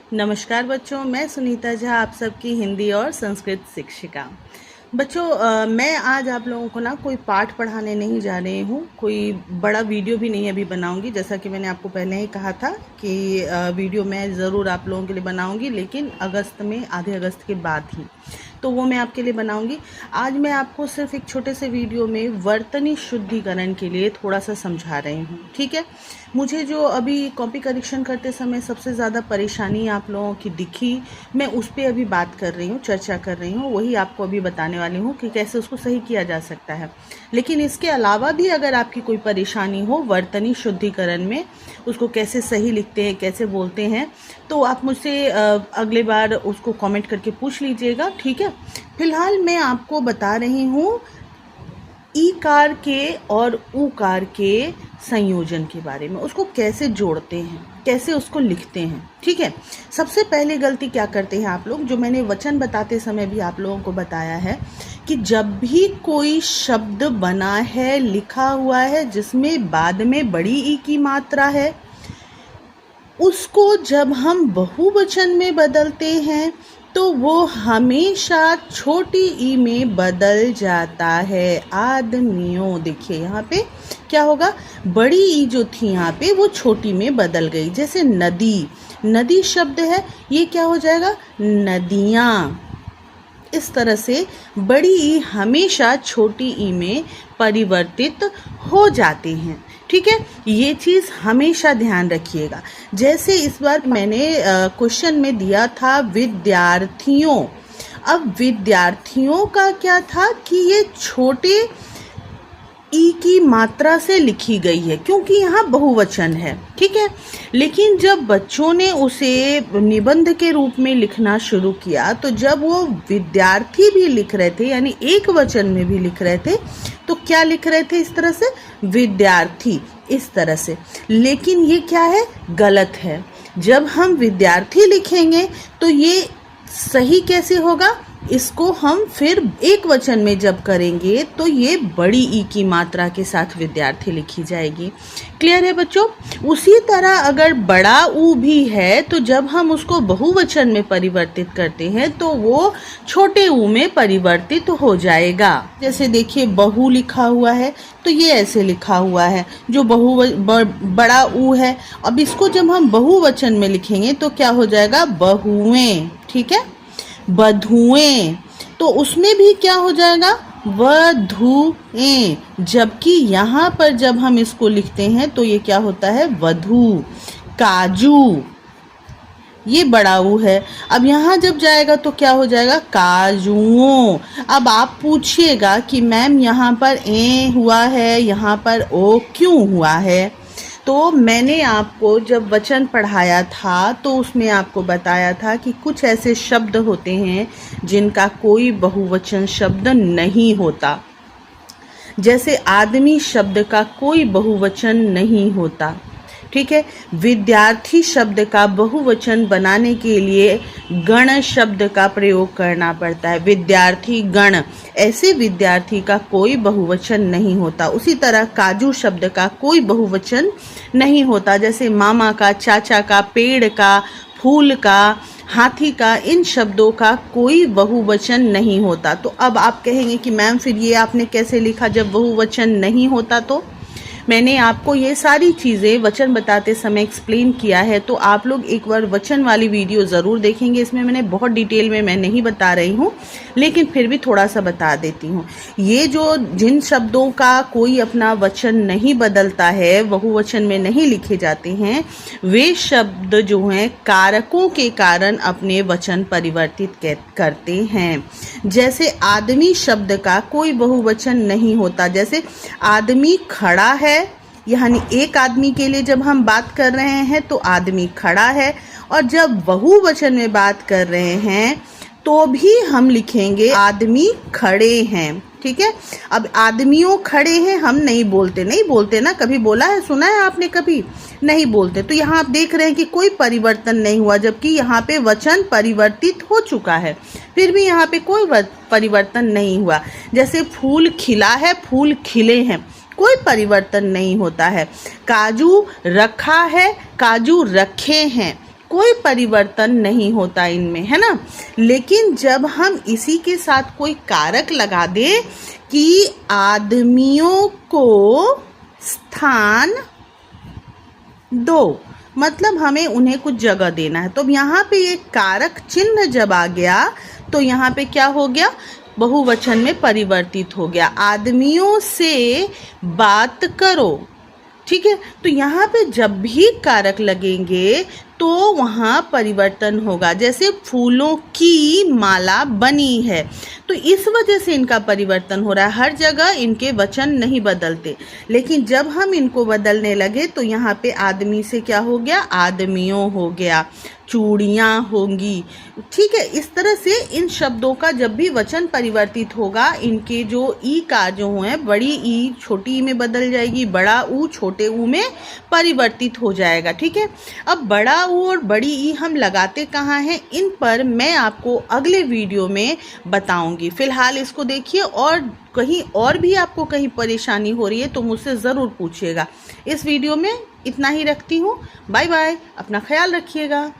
नमस्कार बच्चों, मैं सुनीता झा, आप सबकी हिंदी और संस्कृत शिक्षिका। बच्चों, मैं आज आप लोगों को ना कोई पाठ पढ़ाने नहीं जा रही हूँ, कोई बड़ा वीडियो भी नहीं अभी बनाऊँगी। जैसा कि मैंने आपको पहले ही कहा था कि वीडियो मैं ज़रूर आप लोगों के लिए बनाऊँगी, लेकिन अगस्त में, आधे अगस्त के बाद ही, तो वो मैं आपके लिए बनाऊंगी। आज मैं आपको सिर्फ एक छोटे से वीडियो में वर्तनी शुद्धिकरण के लिए थोड़ा सा समझा रही हूँ, ठीक है। मुझे जो अभी कॉपी करेक्शन करते समय सबसे ज़्यादा परेशानी आप लोगों की दिखी, मैं उस पर अभी बात कर रही हूँ, चर्चा कर रही हूँ, वही आपको अभी बताने वाली हूँ कि कैसे उसको सही किया जा सकता है। लेकिन इसके अलावा भी अगर आपकी कोई परेशानी हो वर्तनी शुद्धिकरण में, उसको कैसे सही लिखते हैं, कैसे बोलते हैं, तो आप मुझसे अगले बार उसको कमेंट करके पूछ लीजिएगा, ठीक है। फिलहाल मैं आपको बता रही हूँ ईकार के और ऊकार के संयोजन के बारे में, उसको कैसे जोड़ते हैं, कैसे उसको लिखते हैं, ठीक है। सबसे पहले गलती क्या करते हैं आप लोग, जो मैंने वचन बताते समय भी आप लोगों को बताया है कि जब भी कोई शब्द बना है, लिखा हुआ है, जिसमें बाद में बड़ी ई की मात्रा है, उसको जब हम बहुवचन में बदलते हैं तो वो हमेशा छोटी ई में बदल जाता है। आदमियों, देखिए यहाँ पे क्या होगा, बड़ी ई जो थी यहाँ पे वो छोटी में बदल गई। जैसे नदी, नदी शब्द है, ये क्या हो जाएगा, नदियाँ। इस तरह से बड़ी ई हमेशा छोटी ई में परिवर्तित हो जाते हैं, ठीक है। ये चीज़ हमेशा ध्यान रखिएगा। जैसे इस बार मैंने क्वेश्चन में दिया था विद्यार्थियों। अब विद्यार्थियों का क्या था कि ये छोटे ई की मात्रा से लिखी गई है, क्योंकि यहाँ बहुवचन है, ठीक है। लेकिन जब बच्चों ने उसे निबंध के रूप में लिखना शुरू किया, तो जब वो विद्यार्थी भी लिख रहे थे, यानी एक वचन में भी लिख रहे थे, तो क्या लिख रहे थे, इस तरह से, विद्यार्थी, इस तरह से। लेकिन ये क्या है, गलत है। जब हम विद्यार्थी लिखेंगे तो ये सही कैसे होगा, इसको हम फिर एक वचन में जब करेंगे तो ये बड़ी ई की मात्रा के साथ विद्यार्थी लिखी जाएगी। क्लियर है बच्चों। उसी तरह अगर बड़ा ऊ भी है तो जब हम उसको बहुवचन में परिवर्तित करते हैं तो वो छोटे ऊ में परिवर्तित हो जाएगा। जैसे देखिए बहु लिखा हुआ है तो ये ऐसे लिखा हुआ है, जो बड़ा ऊ है। अब इसको जब हम बहुवचन में लिखेंगे तो क्या हो जाएगा, बहुएं, ठीक है, बधुएं। तो उसमें भी क्या हो जाएगा, वधुएं। जबकि यहाँ पर जब हम इसको लिखते हैं तो ये क्या होता है, वधु। काजू, ये बड़ा ऊ है। अब यहाँ जब जाएगा तो क्या हो जाएगा, काजुओं। अब आप पूछिएगा कि मैम यहाँ पर ए हुआ है, यहाँ पर ओ क्यों हुआ है। तो मैंने आपको जब वचन पढ़ाया था तो उसमें आपको बताया था कि कुछ ऐसे शब्द होते हैं जिनका कोई बहुवचन शब्द नहीं होता। जैसे आदमी शब्द का कोई बहुवचन नहीं होता, ठीक है। विद्यार्थी शब्द का बहुवचन बनाने के लिए गण शब्द का प्रयोग करना पड़ता है, विद्यार्थी गण। ऐसे विद्यार्थी का कोई बहुवचन नहीं होता। उसी तरह काजू शब्द का कोई बहुवचन नहीं होता। जैसे मामा का, चाचा का, पेड़ का, फूल का, हाथी का, इन शब्दों का कोई बहुवचन नहीं होता। तो अब आप कहेंगे कि मैम फिर ये आपने कैसे लिखा जब बहुवचन नहीं होता। तो मैंने आपको ये सारी चीज़ें वचन बताते समय एक्सप्लेन किया है, तो आप लोग एक बार वचन वाली वीडियो ज़रूर देखेंगे। इसमें मैंने बहुत डिटेल में मैं नहीं बता रही हूँ, लेकिन फिर भी थोड़ा सा बता देती हूँ। ये जो जिन शब्दों का कोई अपना वचन नहीं बदलता है, बहुवचन में नहीं लिखे जाते हैं, वे शब्द जो हैं कारकों के कारण अपने वचन परिवर्तित करते हैं। जैसे आदमी शब्द का कोई बहुवचन नहीं होता। जैसे आदमी खड़ा है, यानी एक आदमी के लिए जब हम बात कर रहे हैं तो आदमी खड़ा है, और जब बहुवचन में बात कर रहे हैं तो भी हम लिखेंगे आदमी खड़े हैं, ठीक है। अब आदमियों खड़े हैं हम नहीं बोलते ना, कभी बोला है, सुना है आपने कभी, नहीं बोलते। तो यहाँ आप देख रहे हैं कि कोई परिवर्तन नहीं हुआ, जबकि यहाँ पे वचन परिवर्तित हो चुका है, फिर भी यहाँ पे कोई परिवर्तन नहीं हुआ। जैसे फूल खिला है, फूल खिले हैं, कोई परिवर्तन नहीं होता है। काजू रखा है, काजू रखे हैं, कोई परिवर्तन नहीं होता इनमें, है ना। लेकिन जब हम इसी के साथ कोई कारक लगा दे कि आदमियों को स्थान दो, मतलब हमें उन्हें कुछ जगह देना है, तो यहाँ पे ये कारक चिन्ह जब आ गया तो यहाँ पे क्या हो गया, बहुवचन में परिवर्तित हो गया। आदमियों से बात करो, ठीक है। तो यहाँ पे जब भी कारक लगेंगे तो वहाँ परिवर्तन होगा। जैसे फूलों की माला बनी है, तो इस वजह से इनका परिवर्तन हो रहा है। हर जगह इनके वचन नहीं बदलते, लेकिन जब हम इनको बदलने लगे तो यहाँ पे आदमी से क्या हो गया, आदमियों हो गया, चूड़ियाँ होंगी, ठीक है। इस तरह से इन शब्दों का जब भी वचन परिवर्तित होगा, इनके जो ई का जो हैं, बड़ी ई छोटी ई में बदल जाएगी, बड़ा ऊ छोटे ऊ में परिवर्तित हो जाएगा, ठीक है। अब बड़ा ऊ और बड़ी ई हम लगाते कहाँ हैं, इन पर मैं आपको अगले वीडियो में बताऊंगी। फिलहाल इसको देखिए, और कहीं और भी आपको कहीं परेशानी हो रही है तो मुझसे ज़रूर पूछिएगा। इस वीडियो में इतना ही रखती हूँ। बाय बाय, अपना ख्याल रखिएगा।